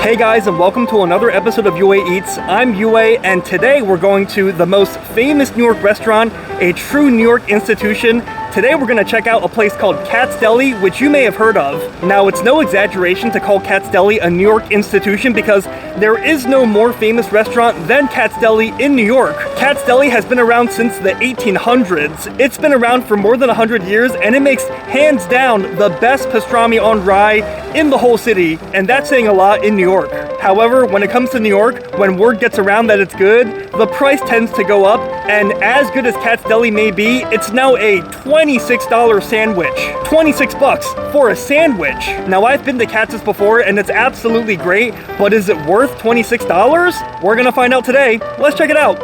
Hey guys, and welcome to another episode of UA Eats. I'm UA, and today we're going to the most famous New York restaurant, a true New York institution. Today we're going to check out a place called Katz Deli, which you may have heard of. Now, it's no exaggeration to call Katz Deli a New York institution because there is no more famous restaurant than Katz Deli in New York. Katz Deli has been around since the 1800s. It's been around for more than 100 years, and it makes hands down the best pastrami on rye in the whole city, and that's saying a lot in New York. However, when it comes to New York, when word gets around that it's good, the price tends to go up, and as good as Katz Deli may be, it's now a $26 sandwich. 26 bucks for a sandwich. Now, I've been to Katz's before, and it's absolutely great, but is it worth $26? We're gonna find out today. Let's check it out.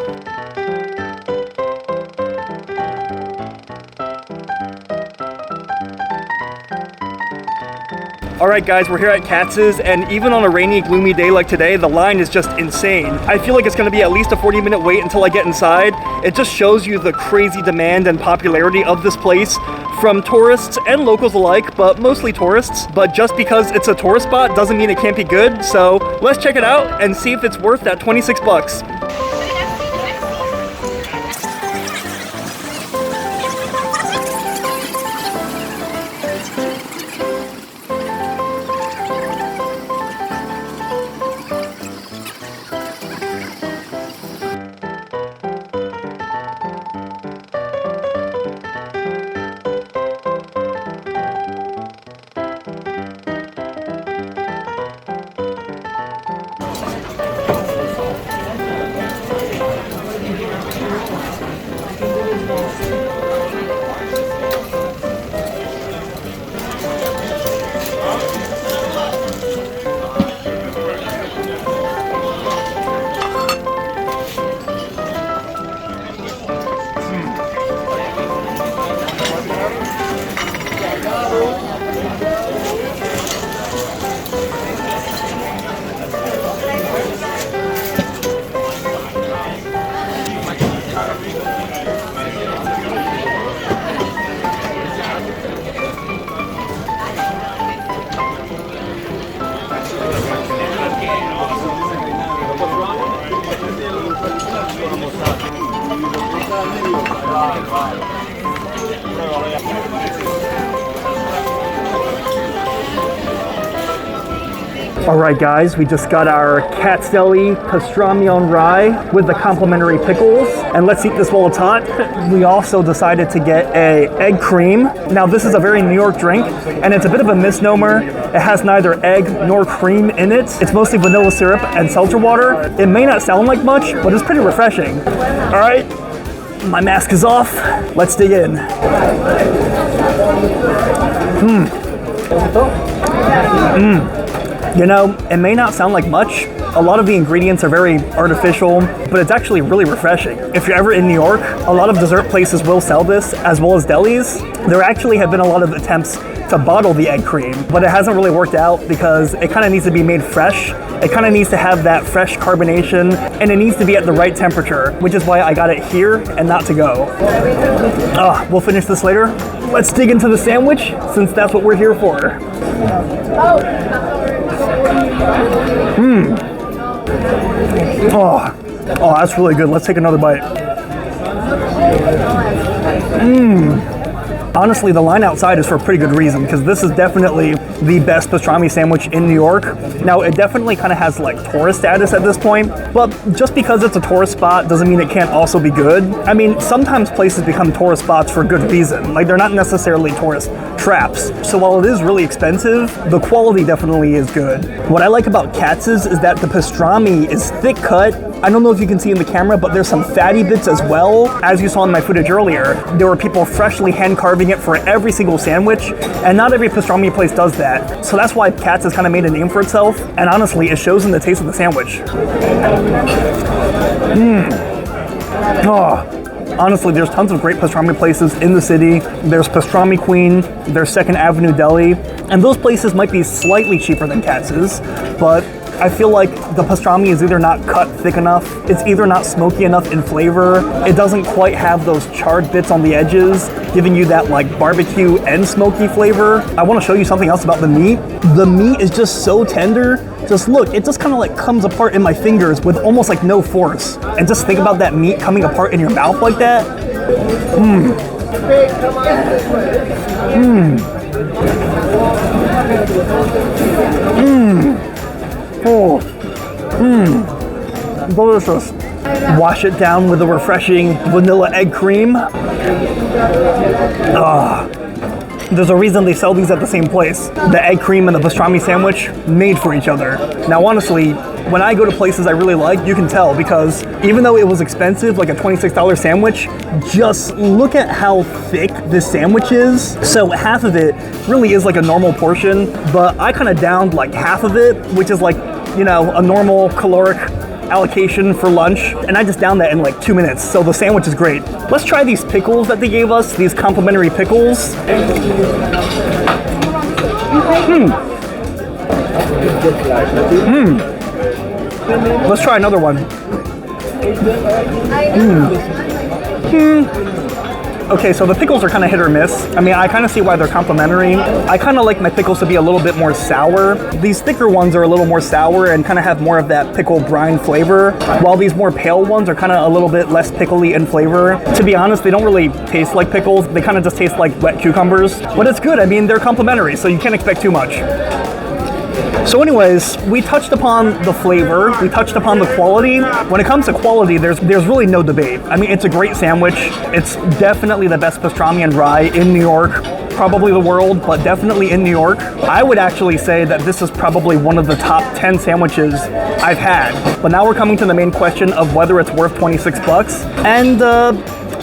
Alright guys, we're here at Katz's, and even on a rainy, gloomy day like today, the line is just insane. I feel like it's going to be at least a 40-minute wait until I get inside. It just shows you the crazy demand and popularity of this place from tourists and locals alike, but mostly tourists. But just because it's a tourist spot doesn't mean it can't be good, so let's check it out and see if it's worth that 26 bucks. Alright guys, we just got our Katz Deli pastrami on rye with the complimentary pickles, and let's eat this while it's hot. We also decided to get a egg cream. Now this is a very New York drink, and it's a bit of a misnomer. It has neither egg nor cream in it. It's mostly vanilla syrup and seltzer water. It may not sound like much, but it's pretty refreshing. Alright, my mask is off. Let's dig in. You know, it may not sound like much. A lot of the ingredients are very artificial, but it's actually really refreshing. If you're ever in New York, a lot of dessert places will sell this, as well as delis. There actually have been a lot of attempts to bottle the egg cream, but it hasn't really worked out because it kind of needs to be made fresh. It kind of needs to have that fresh carbonation, and it needs to be at the right temperature, which is why I got it here and not to go. We'll finish this later. Let's dig into the sandwich, since that's what we're here for. Oh, that's really good. Let's take another bite. Honestly, the line outside is for a pretty good reason, because this is definitely the best pastrami sandwich in New York. Now, it definitely kind of has like tourist status at this point, but just because it's a tourist spot doesn't mean it can't also be good. I mean, sometimes places become tourist spots for good reason. Like, they're not necessarily tourist traps. So while it is really expensive, the quality definitely is good. What I like about Katz's is that the pastrami is thick cut. I don't know if you can see in the camera, but there's some fatty bits as well. As you saw in my footage earlier, there were people freshly hand carving it for every single sandwich, and not every pastrami place does that. So that's why Katz has kind of made a name for itself, and honestly, it shows in the taste of the sandwich. Honestly, there's tons of great pastrami places in the city. There's Pastrami Queen, there's 2nd Avenue Deli, and those places might be slightly cheaper than Katz's, but I feel like the pastrami is either not cut thick enough, it's either not smoky enough in flavor, it doesn't quite have those charred bits on the edges, giving you that like barbecue and smoky flavor. I want to show you something else about the meat. The meat is just so tender. Just look, it just kind of like comes apart in my fingers with almost like no force. And just think about that meat coming apart in your mouth like that. Mmm. Mmm. Mmm. Oh. Mmm. Delicious. Wash it down with a refreshing vanilla egg cream. Ah. There's a reason they sell these at the same place. The egg cream and the pastrami sandwich made for each other. Now honestly, when I go to places I really like, you can tell, because even though it was expensive, like a $26 sandwich, just look at how thick this sandwich is. So half of it really is like a normal portion, but I kind of downed like half of it, which is like, you know, a normal caloric allocation for lunch, and I just downed that in like 2 minutes, so the sandwich is great. Let's try these pickles that they gave us, these complimentary pickles. Let's try another one. Okay, so the pickles are kind of hit or miss. I mean, I kind of see why they're complimentary. I kind of like my pickles to be a little bit more sour. These thicker ones are a little more sour and kind of have more of that pickle brine flavor, while these more pale ones are kind of a little bit less pickly in flavor. To be honest, they don't really taste like pickles. They kind of just taste like wet cucumbers, but it's good. I mean, they're complimentary, so you can't expect too much. So anyways, we touched upon the flavor, we touched upon the quality. When it comes to quality, there's really no debate. I mean, it's a great sandwich. It's definitely the best pastrami and rye in New York, probably the world, but definitely in New York. I would actually say that this is probably one of the top 10 sandwiches I've had. But now we're coming to the main question of whether it's worth 26 bucks. And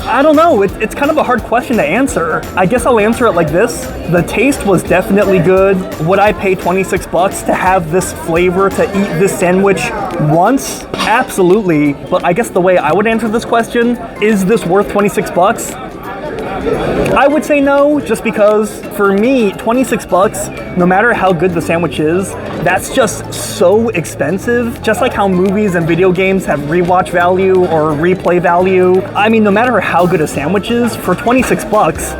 I don't know, it's kind of a hard question to answer. I guess I'll answer it like this. The taste was definitely good. Would I pay 26 bucks to have this flavor, to eat this sandwich once? Absolutely. But I guess the way I would answer this question, is this worth 26 bucks? I would say no, just because for me, 26 bucks, no matter how good the sandwich is, that's just so expensive. Just like how movies and video games have rewatch value or replay value. I mean, no matter how good a sandwich is, for 26 bucks,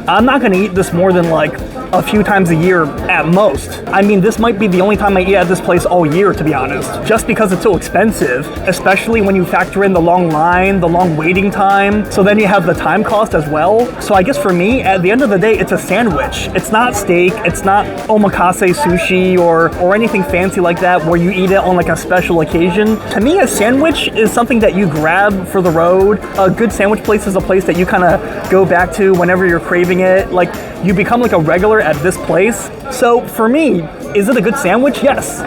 I'm not gonna eat this more than like a few times a year at most. I mean, this might be the only time I eat at this place all year, to be honest, just because it's so expensive, especially when you factor in the long line, the long waiting time. So then you have the time cost as well. So I guess for me, at the end of the day, it's a sandwich. It's not steak, it's not omakase sushi or anything fancy like that where you eat it on like a special occasion. To me, a sandwich is something that you grab for the road. A good sandwich place is a place that you kind of go back to whenever you're craving it. Like, you become like a regular at this place. So for me, is it a good sandwich? Yes.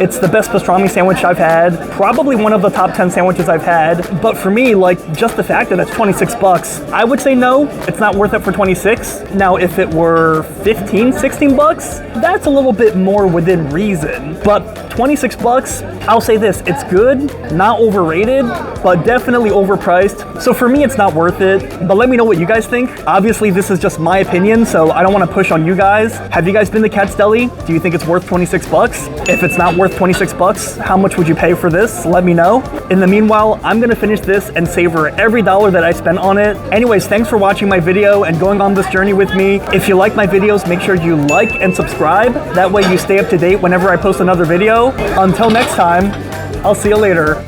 It's the best pastrami sandwich I've had, probably one of the top 10 sandwiches I've had. But for me, like, just the fact that it's 26 bucks, I would say no, it's not worth it for 26. Now, if it were 15, 16 bucks, that's a little bit more within reason. But 26 bucks, I'll say this, it's good, not overrated, but definitely overpriced. So for me, it's not worth it, but let me know what you guys think. Obviously, this is just my opinion, so I don't want to push on you guys. Have you guys been to Katz Deli? Do you think it's worth 26 bucks? If it's not worth 26 bucks, how much would you pay for this? Let me know. In the meanwhile, I'm gonna finish this and savor every dollar that I spent on it. Anyways, thanks for watching my video and going on this journey with me. If you like my videos, make sure you like and subscribe. That way you stay up to date whenever I post another video. Until next time, I'll see you later.